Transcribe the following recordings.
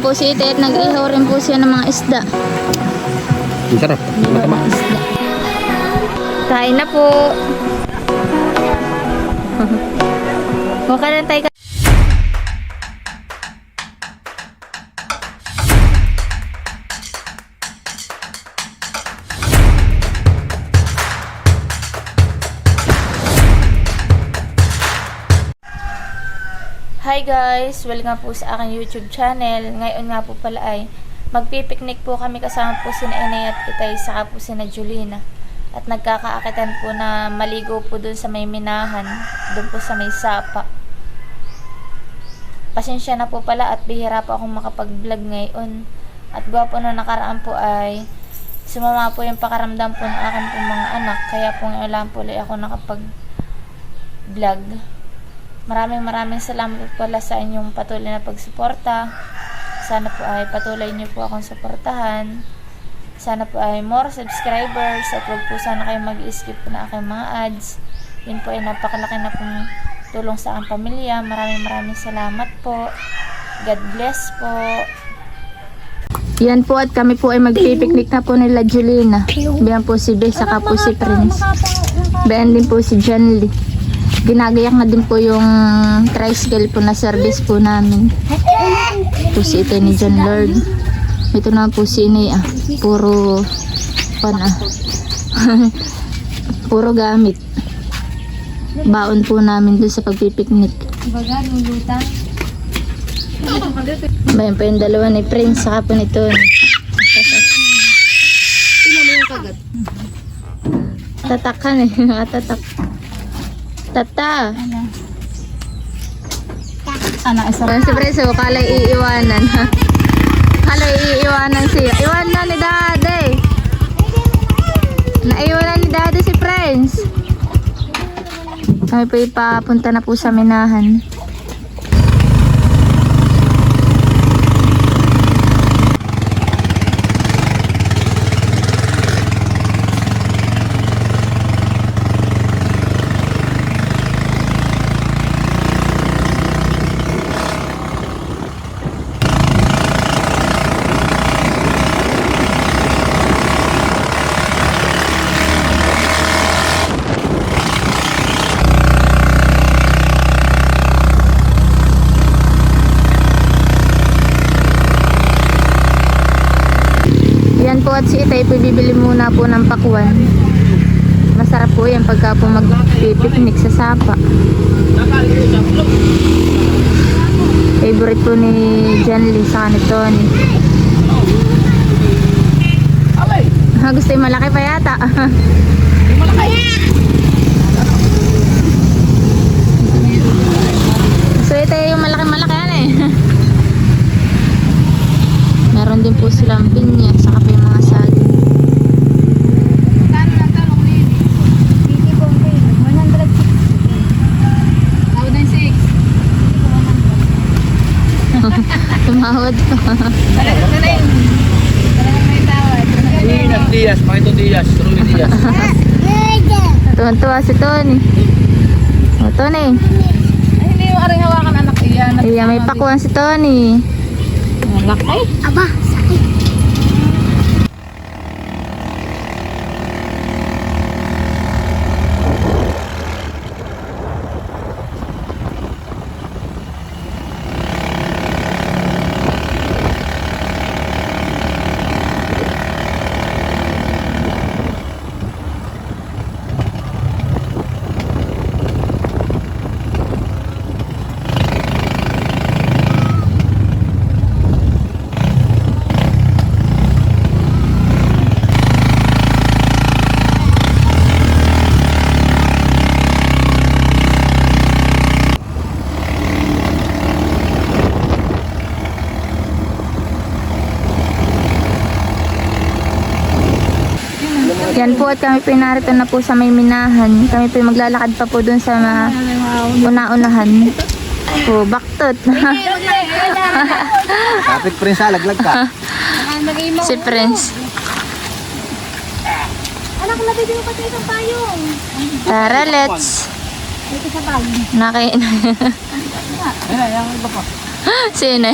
Yan po si Ite at nag-ihaw rin po siya ng mga isda. Ang sarap. Isda. Kain na po. Mukha na tayo. Hi guys! Welcome po sa aking YouTube channel. Ngayon nga po pala ay magpipiknik po kami kasama po si Inay at Itay saka po si Julina. At nagkakaakitan po na maligo po dun sa may minahan, dun po sa may sapa. Pasensya na po pala at bihira po akong makapag-vlog ngayon. At gwapo na nakaraan po ay sumama po yung pakaramdam po ng akin po mga anak. Kaya po ngayon po ay ako nakapag-vlog. Maraming salamat po pala sa inyong patuloy na pagsuporta. Sana po ay patuloy niyo po akong suportahan. Sana po ay more subscribers at huwag po sana kayo mag-skip po na aking mga ads. Yun po ay napakalaki na pong tulong sa aking pamilya. Maraming salamat po. God bless po. Yan po at kami po ay magpipiknik na po nila Julina. Biyan po si Bey saka po si Prince. Biyan din po si Janly. Ginagayak na din po yung tricycle po na service po namin. Ito si Ite ni John Lord. Ito na po si Inay Puro puro gamit. Baon po namin dun sa pagpipiknik. Bayan po yung dalawa ni Prince saka po nito. Tatakan nakatatak. Tata. Si Preso, kalay iiwanan. Kalay iiwanan siya. Iwanan ni Daddy. Naiwanan ni Daddy si Prince. Kami po ipapunta na po sa minahan. Yan po at si Itay po bibili muna po ng pakwan. Masarap po yan pagka po magpipiknik sa sapa. Favorite po ni Janly sa ni Tony. Gusto yung malaki pa yata. So Itay yung malaki yan eh. Meron din po silang pinya saka pa yung mga saging. Tumawad pa. Diaz, Pakito Diaz, Rumi Diaz. Tuwan-tuwa si Tony. O Tony. Ay, hindi yung aring hawakan anak iyan. Iya, may pakuan si Tony. Laki. Aba, sakit. Yan po at kami pinarito na po sa may minahan. Kami po maglalakad pa po dun sa una-unahan. Po, baktot. Kapit Prince, laglag ka. Si Prince. Anak, nabili mo kasi isang payong. Tara, let's. Ito sa bag. Nakain. Ayan, iba pa. Sino?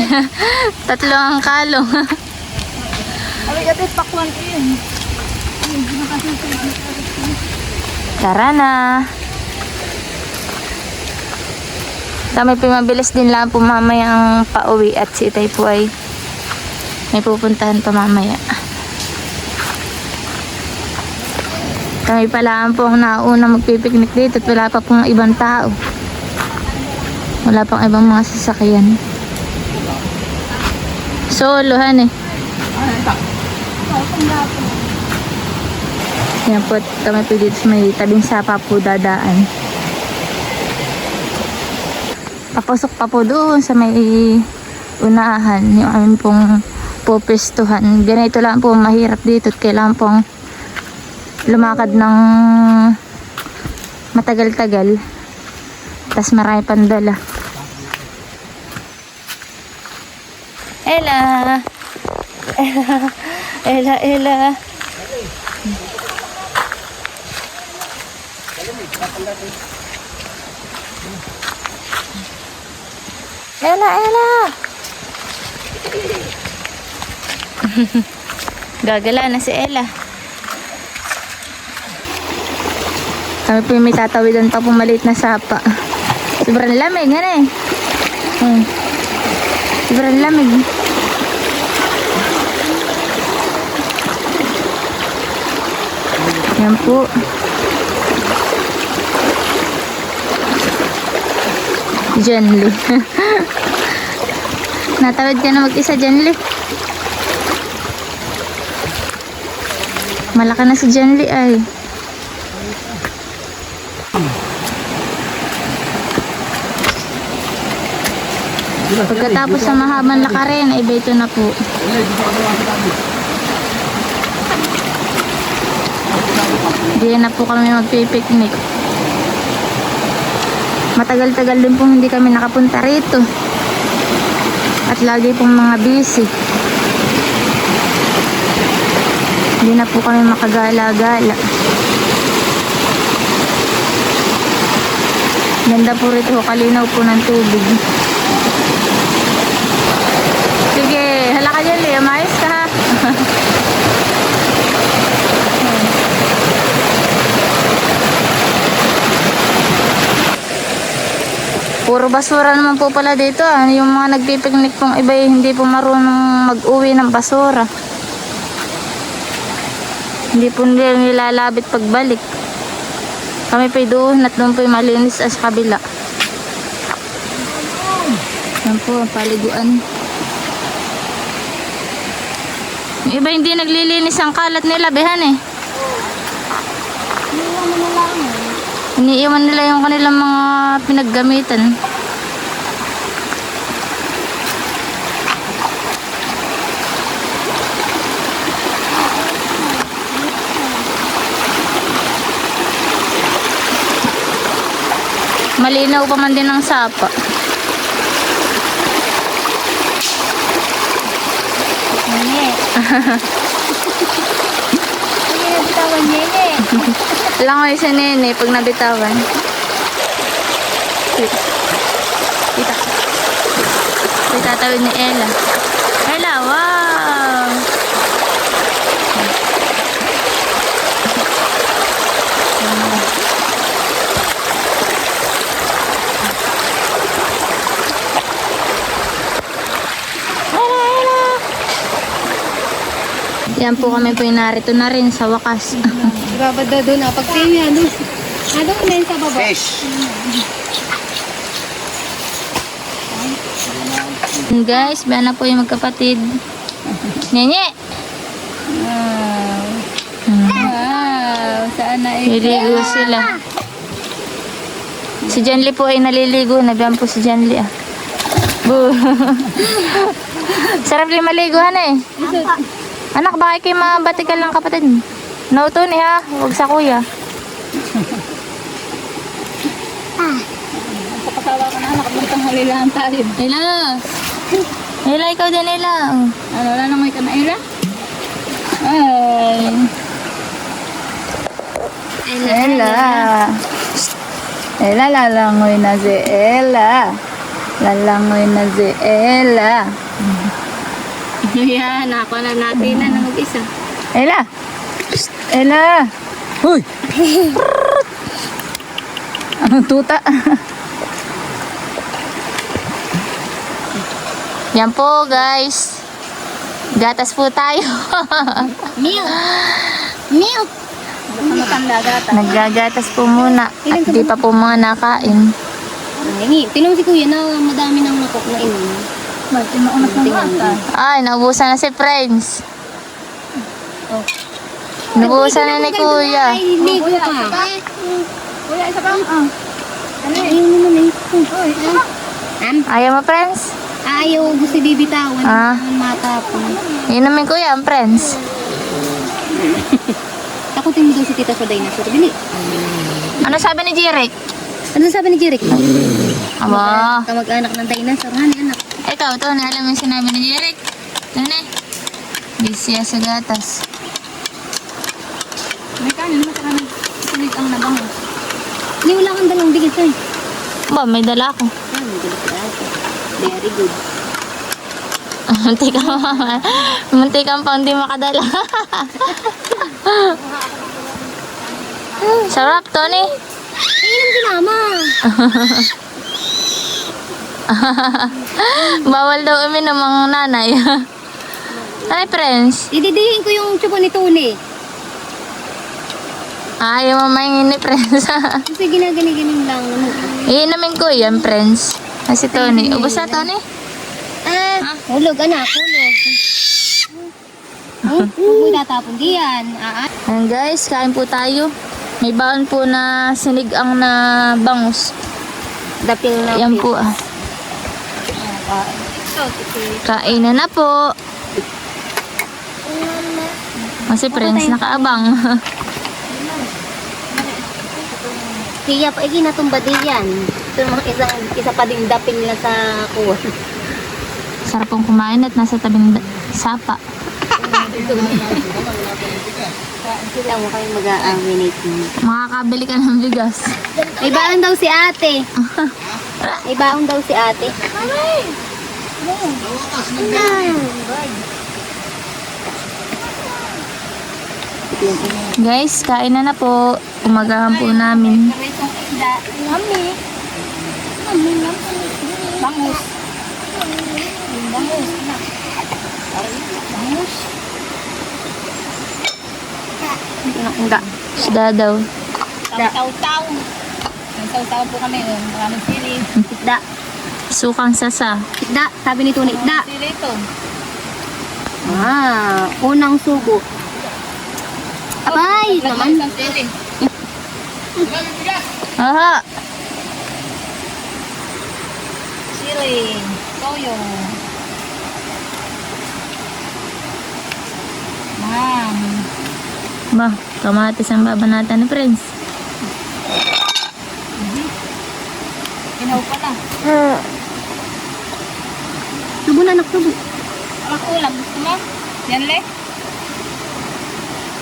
Tatlo ang kalong. Ay, ate, pakwan ko yun. Tara na. Kami po mabilis din lang po mamayang pauwi at si Itay po ay may pupuntahan pa mamaya. Kami pala po ang nauna magpipiknik dito at wala pa pong ibang tao. Wala pang ibang mga sasakyan. Solohan eh. Yan po, kami po dito sa may tabing sapa po dadaan. Papasok pa po doon sa may unahan yung amin pong pupestuhan. Ganito lang po mahirap dito at kailangan pong lumakad ng matagal-tagal. Tapos marami pang dala. Ella! Ella, Ella! Ella, Ella! Gagala na si Ella. Kami po yung may tatawidan pa po maliit na sapa. Sobrang lamig, nga eh. Sobrang lamig. Yan po. Jenly. Natawid ka na mag-isa, Jenly. Malaki na si Jenly ay. Pagkatapos sa mahabang lakarin, ay ito na po. Diyan na po kami magpipiknik. Matagal-tagal din pong hindi kami nakapunta rito. At lagi pong mga busy. Hindi na po kami makagala-gala. Ganda po rito, kalinaw po ng tubig. Sige, hala ka dyan, Lea. Mayos ka ha. Puro basura naman po pala dito. Yung mga nagpipiknik pong iba hindi po marunong mag-uwi ng basura. Hindi po nila nilalabit pagbalik. Kami pa doon at doon po malinis sa kabila. Yan po ang paliguan. Yung iba hindi naglilinis ang kalat nila, behan eh. Iniiwan nila yung kanilang mga pinaggamitan. Malinaw pa man din ang sapa. Nene. Hindi nabitawan, Nene. Langoy sa Nene pag nabitawan. Kita. Itatawid ni Ella. Ella, wow! Yan po kami po narito na rin sa wakas. Babad daw doon. Pagtingin, ano? Ano ko na yun sa baba? Fish. Guys, ba na po yung magkapatid. Nyenye! Wow. Wow. Saan na eh? Naliligo sila. Si Janly po ay naliligo. Nabiyan po si Janly ah. Boo. Sarap din maliguhan eh. Anak, bakit kayo mabatikal ng kapatid mo? No, Tony ha. Huwag sa kuya. Kapatawa ka na, nakabuntang halilahan tayo. Ella. Ella, ikaw din Ella. Ano, wala nang may kanaira? Ay. Ella. Ella, lalangoy na si Ella. Lalangoy na si Ella. Yan, nakakuha na natin na ng mag-isa. Ella! Psst, Ella! Hoy! Anong tuta? Yan po guys. Gatas po tayo. Milk! Milk! Naggagatas po muna. At di pa po mga nakain. Ay, tinan mo si kuya na madami nang nakok na inom. Ay, naubusan na si Friends. Oh. Naubusan na ni Kuya. Ay, hindi ko pa. Kuya, isa pa? Ayaw naman eh. Ayaw mo, Friends? Ayaw, gusto bibitawan. Ah. Matapon. Inumin Kuya ang Friends. Takutin mo daw si tita sa dinosaur. Bili. Ano sabi ni Jeric? Ano sabi ni Jeric? Aba. Kamag-anak ng dinosaur. Hani, anak. Ikaw, ito na alam mo yung sinabi ni Jeric. Ito na. Busy sa gatas. May kanin mo sa kanin. Sulit ang nabango. Hindi, wala kang dalang bigas eh. Ba, may dala ako. Ah, may dalang bigas. Very good. Munti ka pa hindi makadala. Sarap, Tony. Inom si mama. Bawal daw uminom ang nanay. Ay, Friends. Ididihin ko yung tsubo ni Tony. Ayaw mo maingin ni Friends. Kasi ginagaling lang. Iinamin ko yan, Friends. Si Tony. Ubus na, Tony? Hulog anak, hulog. Huwag mo itatapon diyan. Ayan guys, kain po tayo. May baon po na sinigang na bangus. Dapil na. Yan po ah. Kainan na po. Kasi Friends, nakaabang. Siya pa, ginatumba diyan. Ito mga isa pa din dapil nila sa kuwan. Sarap pong kumain at nasa tabing sapa. Sila mo kayo mag-a-aminate mo. Makakabili ka ng bigas. May baon daw si ate. May baon daw si ate. Guys, kain na po. Umagahan po namin. Yummy. Bangus. Bangus. Bangus. Hindi. Isda daw. Taw-taw. Nagsaw-taw po kami. Maraming sili. Isda. Sukang sasa. Isda. Sabi ni Tony, isda. Sili ito. Unang sugo. Abay, naman. Isang sili. Aha! Sili. Toyo. Ma'am. Ba, kamatis ang babanatan ni Friends. Inaw pala. Subo na, anak, subo. Ang ulam. Gusto mo? Yan le?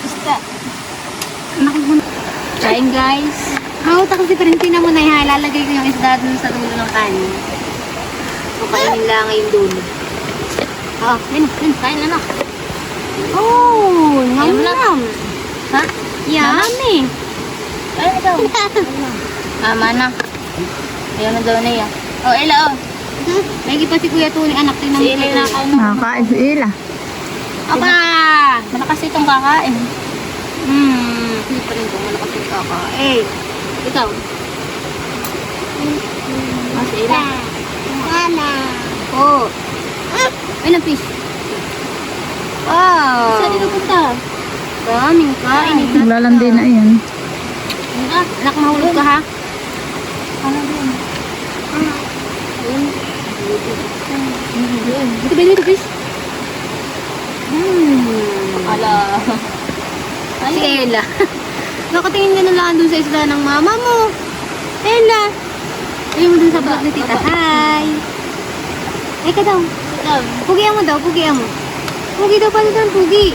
Isda. Kain, guys. Hawta kasi parintina mo na ilalagay ko yung isda dun sa dulo ng kanin. So, kainin lang ngayon dulo. Kain anak. Oh, ngam-ngam. Ha? Yummy. Ay, ikaw. Tama na. Ayaw na daw niya. Oh, Ella, oh. Lagi pa si Kuya Tony, anak. Tingnan mo. Sili na kain na. Nakakain si Ila. Aba! Malakas itong kakain. Hindi pa rin ko. Malakas yung kakain. Ikaw. Masila. Mama. Oh. Ay, napis. Wow. Saan dito punta? Daming kain. Maglalandi na yan. Anak, mahulog ka ha? Ano din? Dito ba dito, bis? Ala. Si Ella. Nakatingin ka na lang dun sa isla ng mama mo. Ella. Ayun mo dun sa vlog ni tita. Hi. Ay ka daw. Pugian mo daw, pugian mo. Pugi daw pala doon, pugi.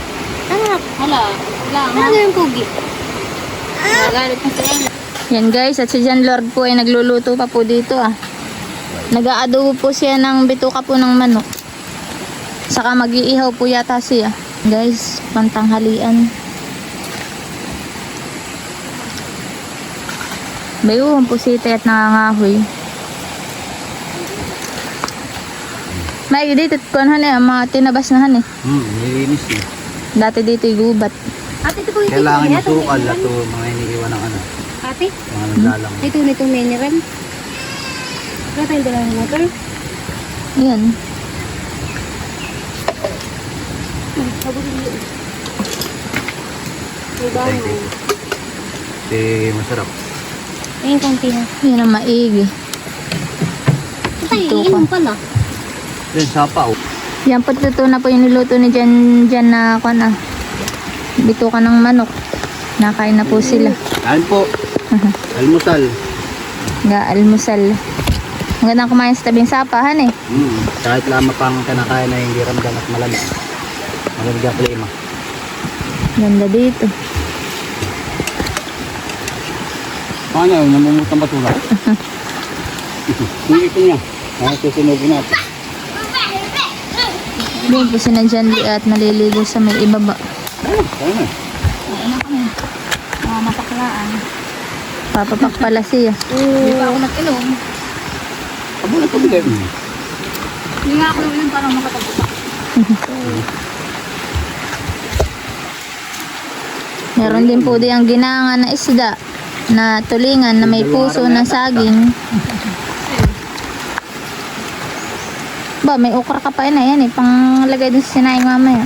Anak. Hala. Wala. Ano daw yung pugi? Magalit na si Ella. Yan guys, at si Jan Lord po ay nagluluto pa po dito ah. Nag-aadobo po siya ng bituka po ng manok. Saka mag-iihaw po yata siya. Guys, pantanghalian. Bayuhan po si Ite at nangangahoy. May dito kuan han mga tinabas na han eh. Nilinis eh. Dati dito gubat. Ate, ito po yung Kailangan ito, yung sukal at mga iniiwan ng ano. Ate, Mga naglalang. ito nitong mineral. Wala tayong dala ng motor. Yan. Thank you. Masarap. Ayun, konti na. Yan ang maigi. Ay, Ito inom pala. Then sapaw. Yan po totoo na po yung niluto ni Jan na kuan ah. Bituka ng manok. Nakain na po sila. Kain po. Almusal. Almusal. Magandang kumain sa tabing sapahan eh. Kahit lamang pang kanakain na hindi ramdam at malamig. Malamig ang klima. Ganda dito. Paano yun? Namumutang basura? Hindi ito niya. Kaya susunogin natin. Doon po si na Jan at naliligo sa may ibaba. Kaya na. Mga masaklaan. Papapak pala siya. Hindi pa ako nag-inom. Abo na pabili. Hindi nga ako nag-inom para makatabutak. Meron din po di ang ginanga na isda na tulingan na may puso na saging. Ba, may okra ka pa na yan eh. Panglagay dun sa sinaing mamaya.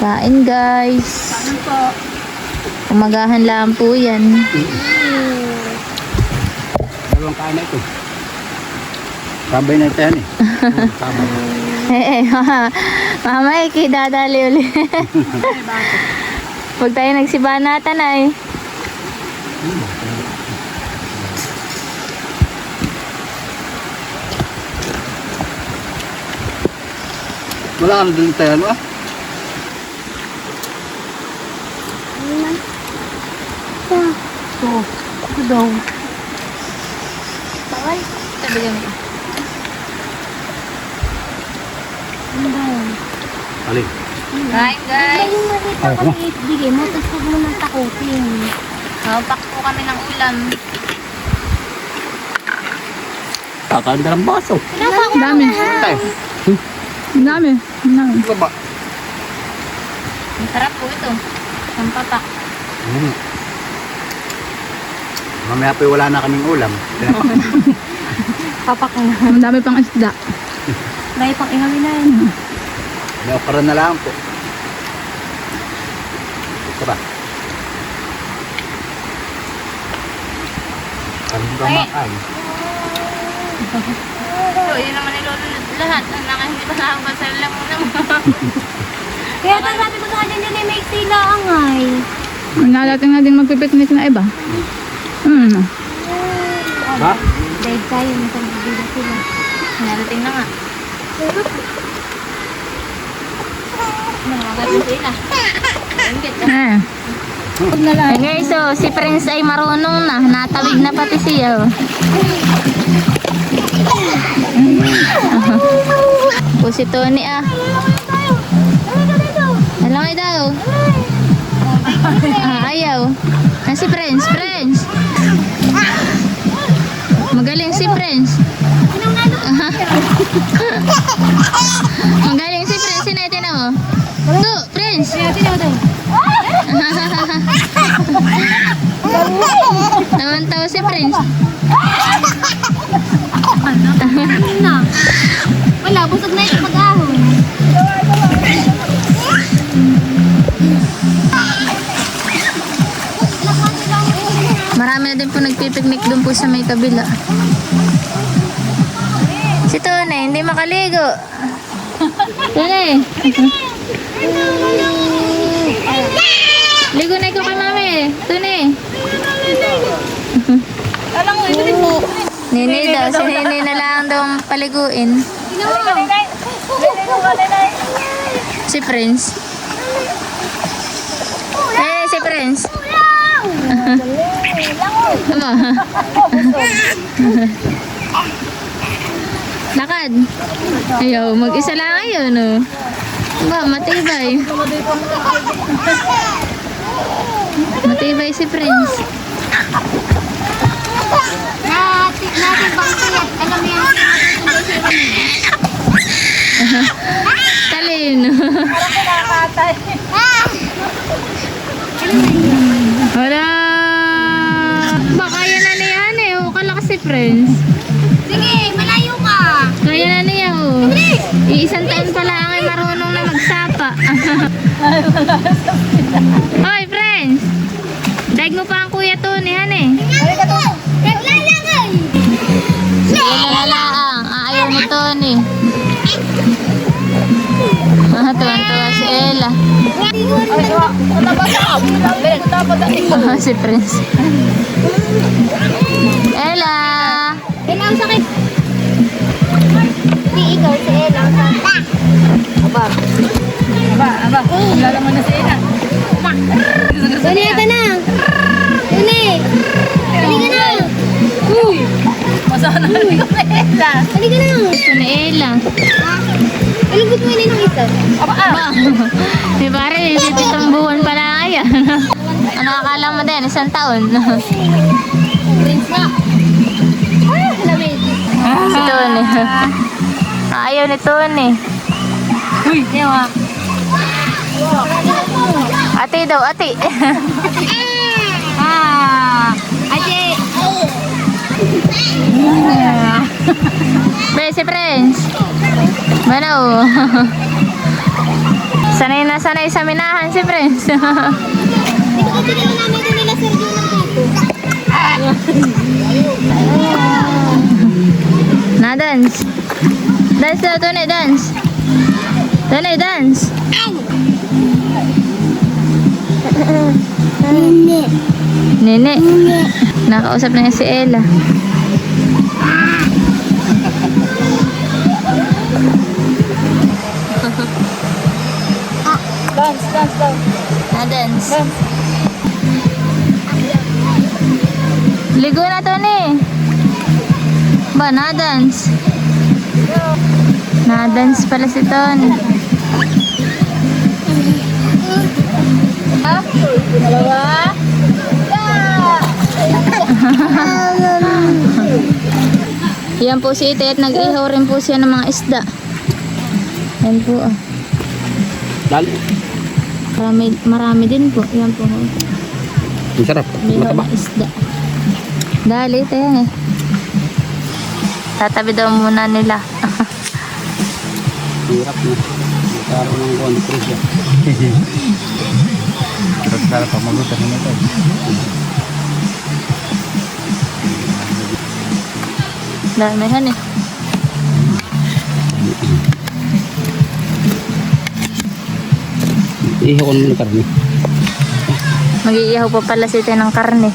Kain guys. Ano po? Umagahan lang po yan. Dalawang kain na ito. Sabay na ito yan eh. Sabay. Mamay, kidadali uli. Huwag tayo nagsibanatan ay. Wala ka na dun tayo ano ah? Ito daw. Bawal. Sabihin mo. Alin? Kain Ay, guys. yung makita ko maliit, bigay mo, tapos huwag mo nang takutin. Papak po kami ng ulam. Kakain ka ng baso. Dami. Tayo. Dami. Dami. Baba. Masarap po ito. Ang papak. Mamaya po wala na kaming ulam. Papak na. Ang dami pang isda. May pang ingami na yun. May okra na lang po. Ito ba? Kami ba makain? So, yun naman nilulunod lahat. Ang naka hindi pa nakabasal lang mo naman. Kaya tayo sabi ko sa kanya dyan ay may sila angay. Nalating na din magpipiknik na iba. Ha? Dahil tayo, magpagbibigat sila. Nalating na nga. Nangagatin sila. Huwag na lang. Guys, so si Prince ay marunong na. Natawid na pati siya. Po si Tony ah. Alam daw. Ayaw. Si Prince, Prince. Magaling si Prince. Magaling si Prince. Sinayin na mo. Tu, Prince. Tawan-tawa si Prince. Na. Wala, busog na yung pag-ahon. Marami na din po nagpipiknik doon po sa may kabila. Si Tone, hindi makaligo. Tone. Ligo na ikaw kay mami. Tone. Alam mo, ito Nini daw, si Nini na lang daw ang paliguin. Si Prince. Aba. Lakad. Ayaw, mag-isa lang kayo, no? Ba, matibay. Matibay si Prince. Natin bang kaya, alam mo yan, Talino. Wala. Ba, kaya na niya eh. O, kalakas si Prince. sige, malayo ka. Kaya na niya, oh. Iisang taon pa lang ay marunong na magsapa. Hoy, Prince. Daig mo pa ang kuya Tony, han eh. Naglalagay. Lalaang, ayaw ni Tony. Tuwan-tuwa si Ella. Si Prince. Ella! Ella, ang sakit. Di ikaw, si Ella. Aba, lalaman na si Ina. Tuni, ito na. Tuni. Halika na. Uy! Masana rin ko na Ella. Halika na. Gusto ni Ella. Ilubot mo yun ng isa. Di pare, pitong buwan pa lang yan. Ano akala mo din? Isang taon. Prince na. Lamig. Si Tony. Ayaw ni Tony. Uy, yawa. Ate daw, ate. Ate. Be, si Prince. Manaw. Sanay na sanay sa minahan si Prince. Dito ko tinila namin ito nila Sergio ng dito. Na dance. Dance daw, Tony, dance. Tony, dance. Nene. Nakausap na niya si Ella. Na dance. Ligo na, Tony. Ba, na dance. Na dance pala si Tony. Yan po si Ite at nag-ihaw rin po siya ng mga isda. Yan po ah. Dali. Marami din po. Yan po. Ang sarap. May Mataba. mga isda. Dali, ito yan eh. Tatabi daw muna nila. Hirap na. Nagkaroon ng kuwan ni Chris. Sarap pa magutan na ito. Damihan eh. Ihaw ko naman ng karne. Mag-iihaw pa pala si Ite ng karne.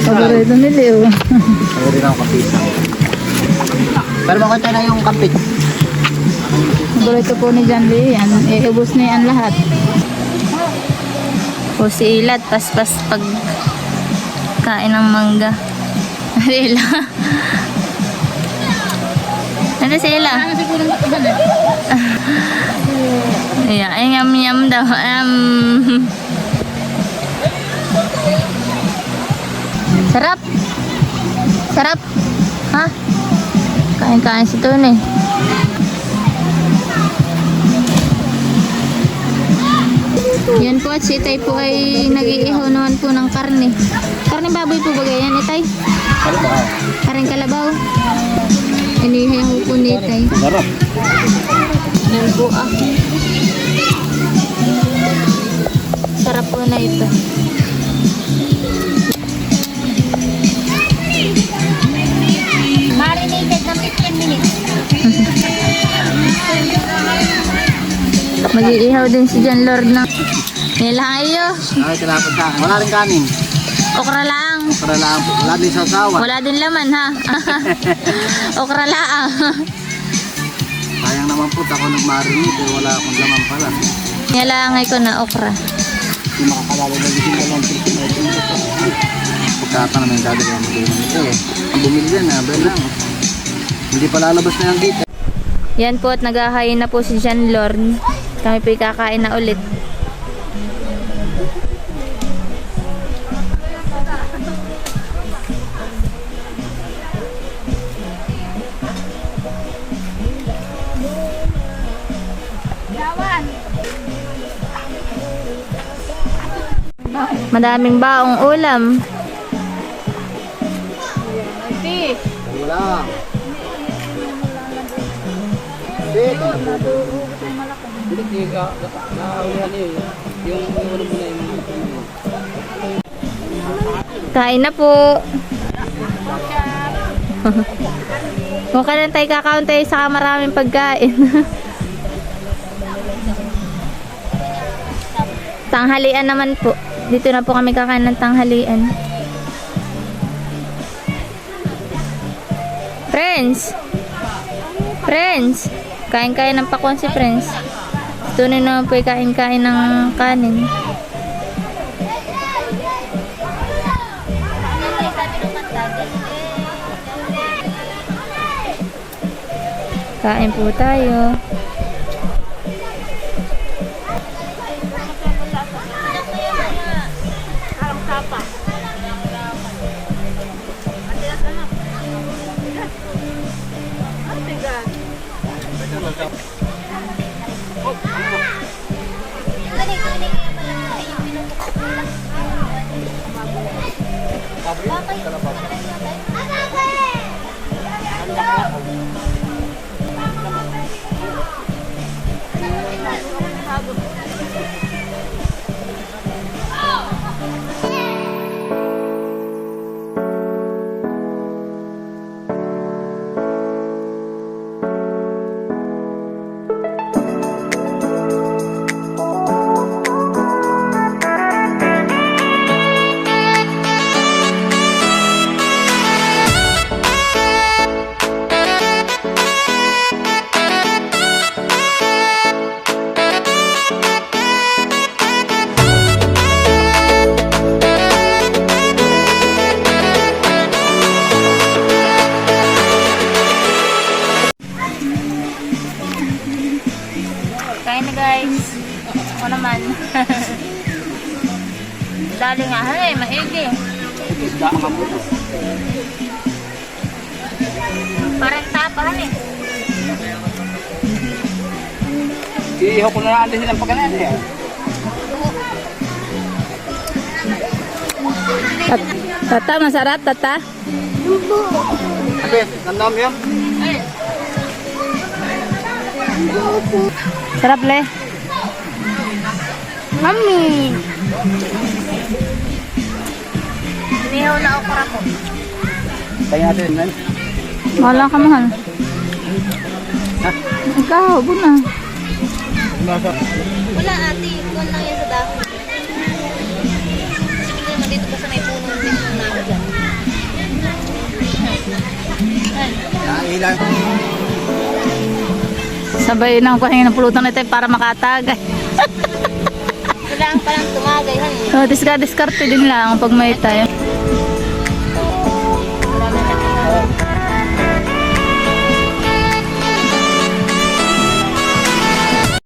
Paborito nila eh. Ayaw rin ako kapisa. Pero makita na yung kapit. Paborito po ni John Lee. Iubos na yan lahat. O si Ilat, paspas pag kain ng mangga. Ila. Ano si Ila? Ayan, ay yum daw. Sarap. Sarap. Ha? Kain-kain si Tony. Yan po at si Itay po ay nag-iihaw naman po ng karne. Karne baboy po ba ganyan, Itay? Karne kalabaw. Inihaw po ni Itay. Sarap. Yan po ah. Sarap po na ito. Marinated ng 15 minutes. Mag-iihaw din si John Lord ng nilang iyo. Ay, tinapad sa akin. Wala rin kanin. Okra lang. Para lang. Wala din sa sawa. Wala din laman ha. Okra lang. Sayang naman po. Ako nag-marinate. Wala akong laman pala. Nilangay ko na okra. Hindi makakalala na din sila lang pero pagkata naman yung dadali ang magulong nito eh. Ang bumili yan, abel lang. Hindi pa lalabas na yung gate. Yan po at naghahain na po si John Lorne. Kami po kakain na ulit. Madaming baong ulam. Wala. Dito. Hindi naulihan eh. Yung ulam mo na yung Kain na po. Kung kailan tayo kakaon tayo saka maraming pagkain. Tanghalian naman po. Dito na po kami kakain ng tanghalian. Friends! Friends! Kain-kain ng pakwan si Friends. Tunay naman po kain-kain ng kanin. Kain po tayo. Kain na guys. Ako naman. Dali nga. Hey, maigi. Parang tapahan eh. Iihaw ko na lang din silang pagkanan eh. Tata, masarap tata. Abel, nandam yan? Sarap le. Mami. Inihaw na okra ko. Tayo natin yan. Wala ka mahal. Ikaw, buna. Wala ate, kuwan lang yan sa dahon. Sige naman dito pa sa may puno din ng namin dyan. Ilan. Sabay ng pahinga ng pulutan na tayo para makatagay. Kailangan palang tumagay. So, diskarte din lang pag may tayo.